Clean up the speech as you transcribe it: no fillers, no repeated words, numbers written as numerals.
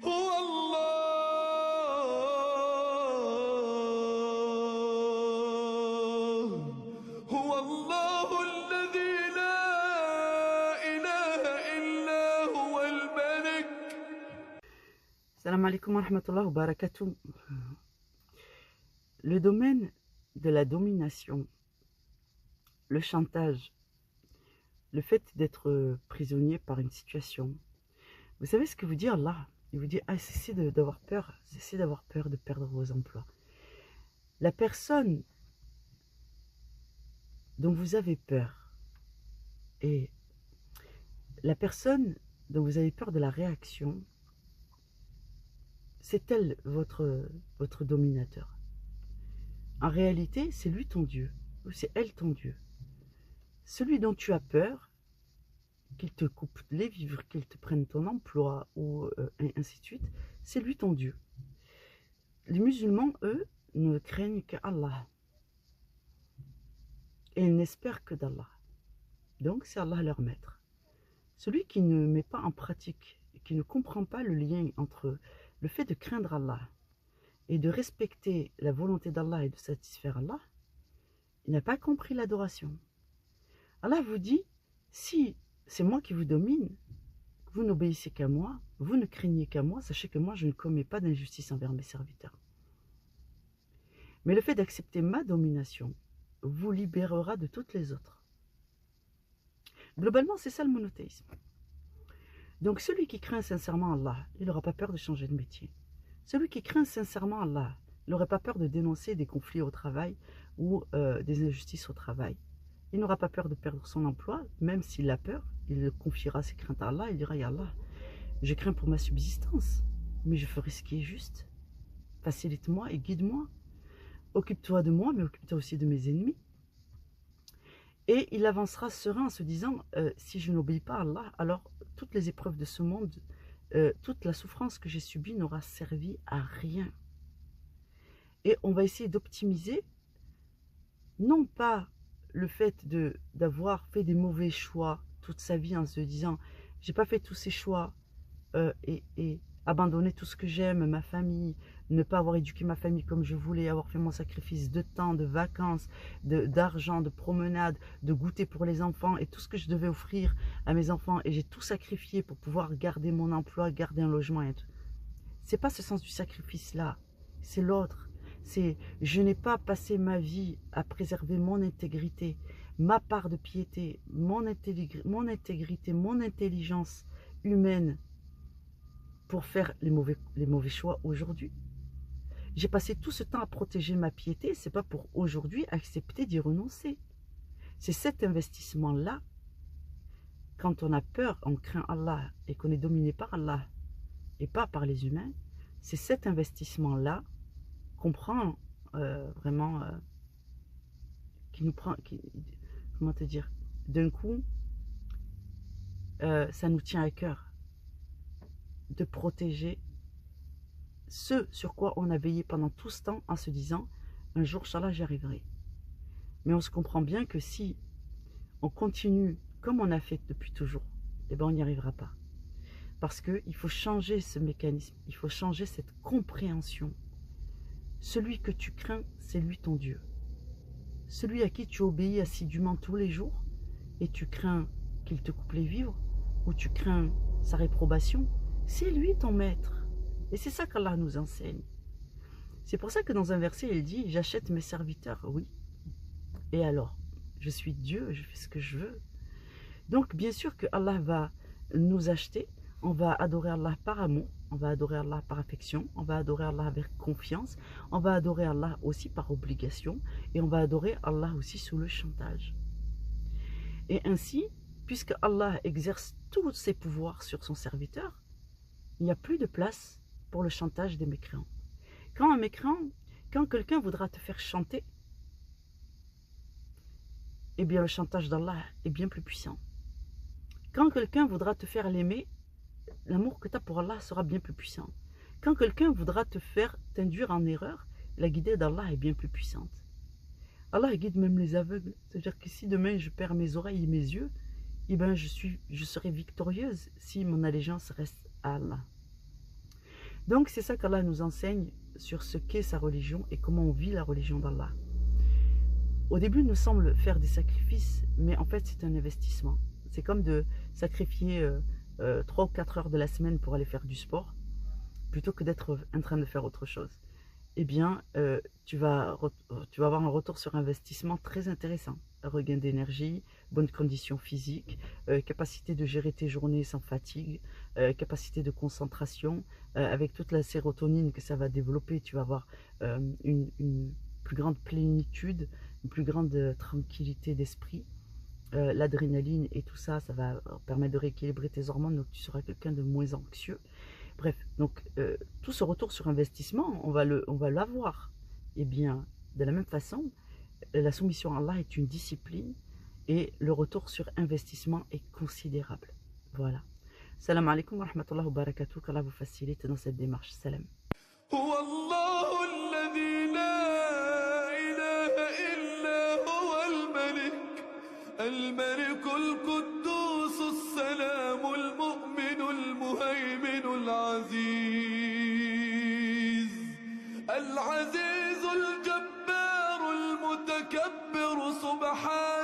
هو الله هو الله الذي لا إله إلا هو الملك. Salam alaikum wa rahmatullah wa barakatuh. Le domaine de la domination, le chantage, le fait d'être prisonnier par une situation. Vous savez ce que vous dit Allah? Il vous dit, cessez d'avoir peur de perdre vos emplois. La personne dont vous avez peur et la personne dont vous avez peur de la réaction, c'est elle votre dominateur. En réalité, c'est lui ton Dieu, ou c'est elle ton Dieu. Celui dont tu as peur, qu'il te coupe les vivres, qu'il te prenne ton emploi, ou ainsi de suite, c'est lui ton Dieu. Les musulmans, eux, ne craignent qu'Allah. Et ils n'espèrent que d'Allah. Donc c'est Allah leur maître. Celui qui ne met pas en pratique, et qui ne comprend pas le lien entre le fait de craindre Allah et de respecter la volonté d'Allah et de satisfaire Allah, il n'a pas compris l'adoration. Allah vous dit, si c'est moi qui vous domine, vous n'obéissez qu'à moi, vous ne craignez qu'à moi, sachez que moi je ne commets pas d'injustice envers mes serviteurs. Mais le fait d'accepter ma domination vous libérera de toutes les autres. Globalement, c'est ça le monothéisme. Donc celui qui craint sincèrement Allah, il n'aura pas peur de changer de métier. Celui qui craint sincèrement Allah, il n'aura pas peur de dénoncer des conflits au travail ou des injustices au travail. Il n'aura pas peur de perdre son emploi, même s'il a peur, il confiera ses craintes à Allah, il dira, ya Allah, je crains pour ma subsistance, mais je ferai ce qui est juste. Facilite-moi et guide-moi. Occupe-toi de moi, mais occupe-toi aussi de mes ennemis. Et il avancera serein en se disant, si je n'obéis pas à Allah, alors toutes les épreuves de ce monde, toute la souffrance que j'ai subie n'aura servi à rien. Et on va essayer d'optimiser, non pas le fait d'avoir fait des mauvais choix toute sa vie en se disant, j'ai pas fait tous ces choix et abandonner tout ce que j'aime, ma famille, ne pas avoir éduqué ma famille comme je voulais, avoir fait mon sacrifice de temps, de vacances, d'argent, de promenade, de goûter pour les enfants et tout ce que je devais offrir à mes enfants, et j'ai tout sacrifié pour pouvoir garder mon emploi, garder un logement et tout. C'est pas ce sens du sacrifice là, c'est l'autre. C'est je n'ai pas passé ma vie à préserver mon intégrité, ma part de piété, mon intégrité, mon intelligence humaine pour faire les mauvais choix aujourd'hui. J'ai passé tout ce temps à protéger ma piété, c'est pas pour aujourd'hui accepter d'y renoncer. C'est cet investissement-là, quand on a peur, on craint Allah et qu'on est dominé par Allah et pas par les humains, c'est cet investissement-là qu'on prend vraiment, qui nous prend, comment te dire, d'un coup, ça nous tient à cœur de protéger ce sur quoi on a veillé pendant tout ce temps en se disant, un jour, Inch'Allah, j'y arriverai. Mais on se comprend bien que si on continue comme on a fait depuis toujours, eh ben on n'y arrivera pas. Parce qu'il faut changer ce mécanisme, il faut changer cette compréhension. Celui que tu crains, c'est lui ton Dieu. Celui à qui tu obéis assidûment tous les jours, et tu crains qu'il te coupe les vivres, ou tu crains sa réprobation, c'est lui ton maître. Et c'est ça qu'Allah nous enseigne. C'est pour ça que dans un verset, il dit, j'achète mes serviteurs, oui. Et alors, je suis Dieu, je fais ce que je veux. Donc, bien sûr que Allah va nous acheter, on va adorer Allah par amour, on va adorer Allah par affection, on va adorer Allah avec confiance, on va adorer Allah aussi par obligation, et on va adorer Allah aussi sous le chantage. Et ainsi, puisque Allah exerce tous ses pouvoirs sur son serviteur, il n'y a plus de place pour le chantage des mécréants. Quand quelqu'un voudra te faire chanter, eh bien le chantage d'Allah est bien plus puissant. Quand quelqu'un voudra te faire l'aimer, l'amour que tu as pour Allah sera bien plus puissant. Quand quelqu'un voudra t'induire en erreur, la guidée d'Allah est bien plus puissante. Allah guide même les aveugles. C'est-à-dire que si demain je perds mes oreilles et mes yeux, eh ben je serai victorieuse si mon allégeance reste à Allah. Donc c'est ça qu'Allah nous enseigne sur ce qu'est sa religion et comment on vit la religion d'Allah. Au début, il nous semble faire des sacrifices, mais en fait c'est un investissement. C'est comme de sacrifier 3 ou 4 heures de la semaine pour aller faire du sport, plutôt que d'être en train de faire autre chose. Eh bien, tu vas avoir un retour sur investissement très intéressant. Regain d'énergie, bonnes conditions physiques, capacité de gérer tes journées sans fatigue, capacité de concentration, avec toute la sérotonine que ça va développer, tu vas avoir une plus grande plénitude, une plus grande tranquillité d'esprit. L'adrénaline et tout ça, ça va permettre de rééquilibrer tes hormones, donc tu seras quelqu'un de moins anxieux. Bref, donc tout ce retour sur investissement, on va l'avoir. Eh bien, de la même façon, la soumission à Allah est une discipline et le retour sur investissement est considérable. Voilà. Salam alaikum wa rahmatullahi wa barakatuh. Qu'Allah vous facilite dans cette démarche. Salam. هو الله الذي لا إله إلا هو الملك القدوس السلام المؤمن المهيمن العزيز الجبار المتكبر سبحان